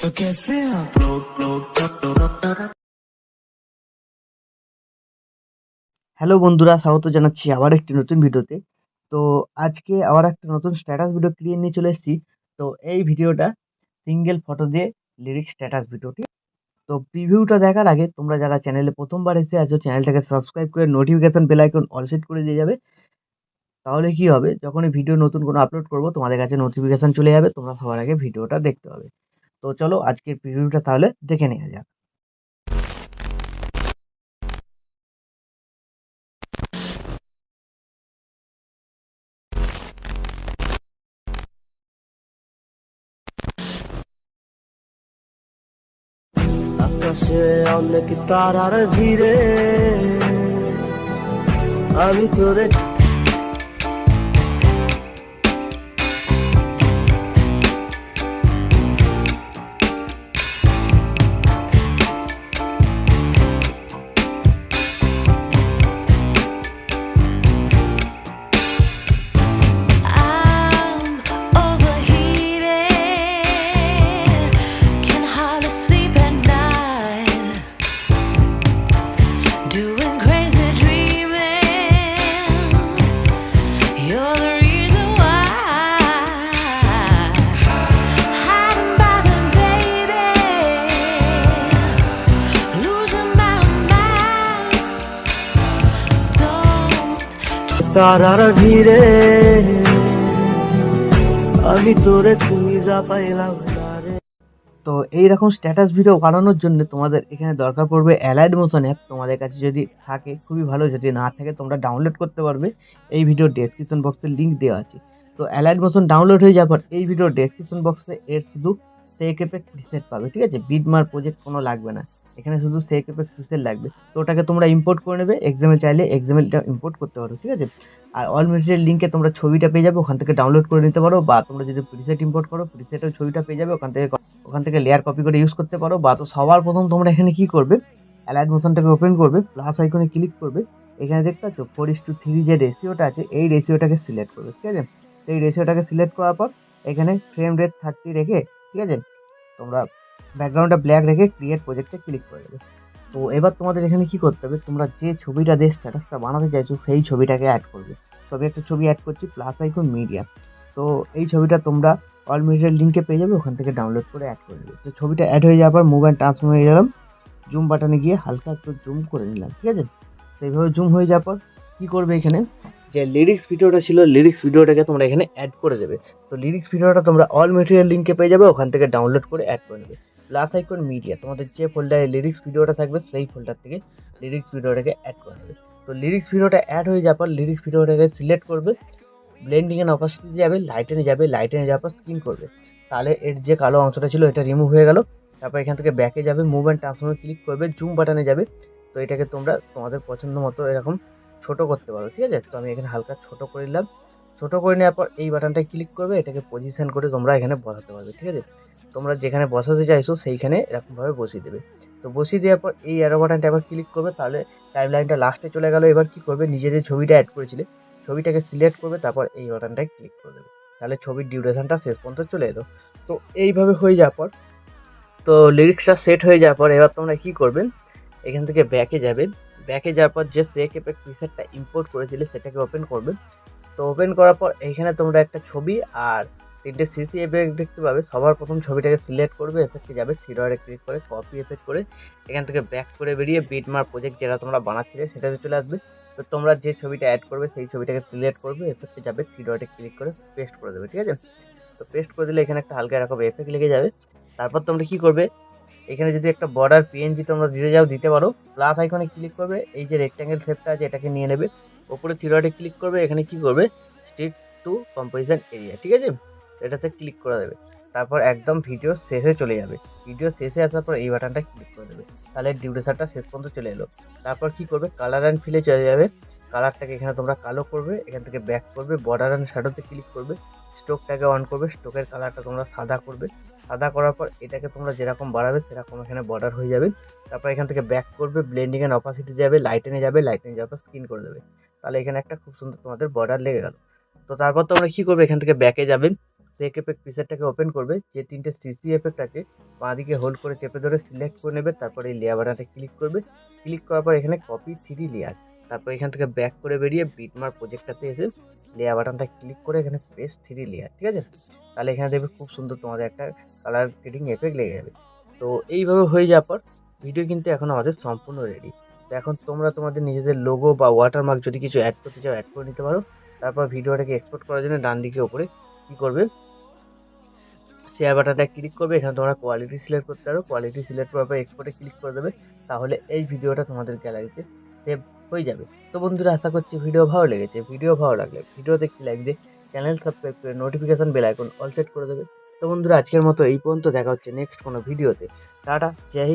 तो कैसे आप হ্যালো বন্ধুরা, স্বাগত জানাচ্ছি আবার একটি নতুন ভিডিওতে। তো আজকে আবার একটা নতুন স্ট্যাটাস ভিডিও ক্রিয়েট নিয়ে চলে এসেছি। তো এই ভিডিওটা সিঙ্গেল ফটো দিয়ে লিরিক্স স্ট্যাটাস ভিডিওটি। তো প্রিভিউটা দেখার আগে তোমরা যারা চ্যানেলে প্রথমবার এসে আছো চ্যানেলটাকে সাবস্ক্রাইব করে notification bell icon all set করে দিয়ে যাবে। তাহলে কি হবে, যখনই ভিডিও নতুন কোনো আপলোড করব তোমাদের কাছে নোটিফিকেশন চলে যাবে, তোমরা সবার আগে ভিডিওটা দেখতে পাবে। তো চলো আজকের প্রিভিউটা তাহলে দেখে নেওয়া যাক। আকাশে অনেক তারার ভিড়ে আমি তোরে I'm overheated, can hardly sleep at night, doing crazy dreaming. You're the reason why, hiding by the baby, losing my mind. Don't তারার ভিড়ে আমি তোরে খুঁজা পাইলাম না রে। তো এইরকম স্ট্যাটাস ভিডিও বানানোর জন্য তোমাদের এখানে দরকার পড়বে অ্যালাইড মোশন অ্যাপ। তোমাদের কাছে যদি থাকে খুবই ভালো, যদি না থাকে তোমরা ডাউনলোড করতে পারবে। এই ভিডিওর ডেসক্রিপশন বক্সে লিঙ্ক দেওয়া আছে। তো অ্যালাইড মোশন ডাউনলোড হয়ে যাওয়ার পর এই ভিডিওর ডেসক্রিপশন বক্সে এর শুধু সেক এফেক্ট প্রিসেট পাবে, ঠিক আছে? বিটমার প্রজেক্ট কোনো লাগবে না, এখানে শুধু সেক এফেক্ট প্রিসেট লাগবে। তো ওটাকে তোমরা ইম্পোর্ট করে নেবে, এক্সামেল চাইলে এক্সামেলটা ইম্পোর্ট করতে পারো, ঠিক আছে? আর অল মেটেরিয়াল লিঙ্কে তোমরা ছবিটা পেয়ে যাবে, ওখান থেকে ডাউনলোড করে নিতে পারো। বা তোমরা যদি প্রিসেট ইম্পোর্ট করো প্রিসেটের ছবিটা পেয়ে যাবে, ওখান থেকে লেয়ার কপি করে ইউজ করতে পারো। বা তো সবার প্রথম তোমরা এখানে কি করবে, অ্যালাইড মোশনটাকে ওপেন করবে, প্লাস আইকনে ক্লিক করবে। এখানে দেখতে পাচ্ছ 4:3 যে রেশিওটা আছে, এই রেশিওটাকে সিলেক্ট করবে, ঠিক আছে? তো এই রেশিওটাকে সিলেক্ট করার পর এখানে ফ্রেম রেট 30 রেখে, ঠিক আছে, তোমরা ব্যাকগ্রাউন্ডটা ব্ল্যাক রেখে ক্রিয়েট প্রজেক্টে ক্লিক করে দেবে। তো এবার তোমাদের এখানে কি করতে হবে, তোমরা যে ছবিটা দিয়ে স্ট্যাটাসটা বানাতে চাইছো সেই ছবিটাকে অ্যাড করবে। তবে একটা ছবি অ্যাড করছি, প্লাস আইকন মিডিয়া। তো এই ছবিটা তোমরা অল মিডিয়ার লিঙ্কে পেয়ে যাবে, ওখান থেকে ডাউনলোড করে অ্যাড করে দেবে। তো ছবিটা অ্যাড হয়ে যাওয়ার পর মুভ অ্যান্ড ট্রান্সফর্ম হয়ে গেলাম, জুম বাটনে গিয়ে হালকা একটু জুম করে নিলাম, ঠিক আছে? তো এইভাবে জুম হয়ে যাওয়ার পর কী করবে, এখানে যে লিরিক্স ভিডিওটা ছিল লিরিক্স ভিডিওটাকে তোমরা এখানে অ্যাড করে দেবে। তো লিরিক্স ভিডিওটা তোমরা অল মেটেরিয়াল লিঙ্কে পেয়ে যাবে, ওখান থেকে ডাউনলোড করে অ্যাড করে নেবে। প্লাস আইকন মিডিয়া, তোমাদের যে ফোল্ডারে লিরিক্স ভিডিওটা থাকবে সেই ফোল্ডার থেকে লিরিক্স ভিডিওটাকে অ্যাড করে নেবে। তো লিরিক্স ভিডিওটা অ্যাড হয়ে যাওয়ার পর লিরিক্স ভিডিওটাকে সিলেক্ট করবে, ব্লেন্ডিং এন্ড অপাসিটি যাবে, লাইটেনে যাবে, লাইটেনে যাওয়ার পর স্ক্রিন করবে। তাহলে এর যে কালো অংশটা ছিল এটা রিমুভ হয়ে গেল। তারপর এখান থেকে ব্যাকে যাবে, মুভ অ্যান্ড ট্রান্সফর্মে ক্লিক করবে, জুম বাটনে যাবে। তো এটাকে তোমরা তোমাদের পছন্দ মতো এরকম ছোট করতে পারো, ঠিক আছে? তো আমি এখানে হালকা ছোট করে নিলাম। ছোট করে নেওয়ার পর এই বাটনটায় ক্লিক করবে, এটাকে পজিশন করে তোমরা এখানে বসাতে পারবে, ঠিক আছে? তোমরা যেখানে বসাতে চাইছো সেইখানে এরকমভাবে বসিয়ে দেবে। তো বসিয়ে দেওয়ার পর এই অ্যারো বাটনটা আবার ক্লিক করবে, তাহলে টাইম লাইনটা লাস্টে চলে গেল। এবার কি করবে, নিজের যে ছবিটা অ্যাড করেছিলে ছবিটাকে সিলেক্ট করবে, তারপর এই বাটনটায় ক্লিক করে দেবে, তাহলে ছবির ডিউরেশনটা শেষ পর্যন্ত চলে এলো। তো এইভাবে হয়ে যাওয়ার পর, তো লিরিক্সটা সেট হয়ে যাওয়ার পর এবার তোমরা কি করবেন, এখান থেকে ব্যাকে যাবেন। ব্যাকে যাওয়ার পর যে সেক এফেক্ট প্রিসেটটা ইম্পোর্ট করেছিলে সেটাকে ওপেন করবে। তো ওপেন করার পর এইখানে তোমরা একটা ছবি আর 3টে সিসি এফেক্ট দেখতে পাবে। সবার প্রথম ছবিটাকে সিলেক্ট করবে, এফেক্টে যাবে, থ্রি ডটে ক্লিক করে কপি এফেক্ট করে এখান থেকে ব্যাক করে বেরিয়ে বিটমার প্রজেক্ট যেটা তোমরা বানাচ্ছিলে সেটাতে চলে আসবে। তো তোমরা যে ছবিটা অ্যাড করবে সেই ছবিটাকে সিলেক্ট করবে, এফেক্টে যাবে, থ্রি ডটে ক্লিক করে পেস্ট করে দেবে, ঠিক আছে? তো পেস্ট করে দিলে এখানে একটা হালকা এরকম এফেক্ট লেগে যাবে। তারপর তোমরা কি করবে, এখানে যদি একটা বর্ডার পিএনজি তোমরা দিতে যাও দিতে পারো। প্লাস আইকনে ক্লিক করবে, এই যে রেক্ট্যাঙ্গেল শেপটা আছে এটাকে নিয়ে নেবে, ওপরে থ্রি ডটে ক্লিক করবে, এখানে কি করবে, স্টিক টু কম্পোজিশন এরিয়া, ঠিক আছে? এটাতে ক্লিক করে দেবে। তারপর একদম ভিডিও শেষে চলে যাবে, ভিডিও শেষে আসার পর এই বাটনটা ক্লিক করে দেবে, তাহলে ডিউরেশনটা শেষ পর্যন্ত চলে এলো। তারপর কি করবে, কালার অ্যান্ড ফিলে চলে যাবে, কালারটাকে এখানে তোমরা কালো করবে, এখান থেকে ব্যাক করবে, বর্ডার অ্যান্ড শ্যাডোতে ক্লিক করবে, স্ট্রোকটাকে অন করবে, স্ট্রোকের কালারটা তোমরা সাদা করবে। সাদা করার পর এটাকে তোমরা যেরকম বাড়াবে সেরকম এখানে বর্ডার হয়ে যাবে। তারপর এখান থেকে ব্যাক করবে, ব্লেন্ডিং অ্যান্ড অপাসিটি যাবে, লাইটেনে যাবে, লাইটেনে যাওয়ার পর স্ক্রিন করে দেবে, তাহলে এখানে একটা খুব সুন্দর তোমাদের বর্ডার লেগে গেল। তো তারপর তোমরা কি করবে, এখান থেকে ব্যাকে যাবে, সেক এফেক্ট প্রিসেটটাকে ওপেন করবে, যে 3টে সিসি এফেক্ট আছে বাঁদিকে হোল্ড করে চেপে ধরে সিলেক্ট করে নেবে, তারপরে এই লেয়ার বাটনটা ক্লিক করবে, ক্লিক করার পর এখানে কপি 3 লেয়ার, তারপর এখান থেকে ব্যাক করে বেরিয়ে বিটমার্ক প্রজেক্টটাতে এসে লেয়ার বাটনটা ক্লিক করে এখানে পেস্ট 3 লেয়ার, ঠিক আছে? তাহলে এখানে দেখবে খুব সুন্দর তোমাদের একটা কালার গ্রেডিং এফেক্ট লেগে যাবে। তো এইভাবে হয়ে যাওয়ার পর ভিডিও কিন্তু এখন আমাদের সম্পূর্ণ রেডি। তো এখন তোমরা তোমাদের নিজেদের লোগো বা ওয়াটারমার্ক যদি কিছু অ্যাড করতে চাও অ্যাড করে নিতে পারো। তারপর ভিডিওটাকে এক্সপোর্ট করার জন্য ডান দিকে ওপরে কী করবে, শেয়ার বাটনটা ক্লিক করবে, এখানে তোমরা কোয়ালিটি সিলেক্ট করতে পারো, কোয়ালিটি সিলেক্ট করার পর এক্সপোর্টে ক্লিক করে দেবে, তাহলে এই ভিডিওটা তোমাদের গ্যালারিতে সেভ হয়ে যাবে। তো বন্ধুরা, আশা করছি ভিডিও ভালো লেগেছে। ভিডিও ভালো লাগলে ভিডিওতে একটি লাইক দিয়ে চ্যানেল সাবস্ক্রাইব করে notification bell icon all set করে দেবে। তো বন্ধুরা, আজকের মতো এই পর্যন্ত, দেখা হচ্ছে নেক্সট কোনো ভিডিওতে। টাটা, জয় হিন্দ।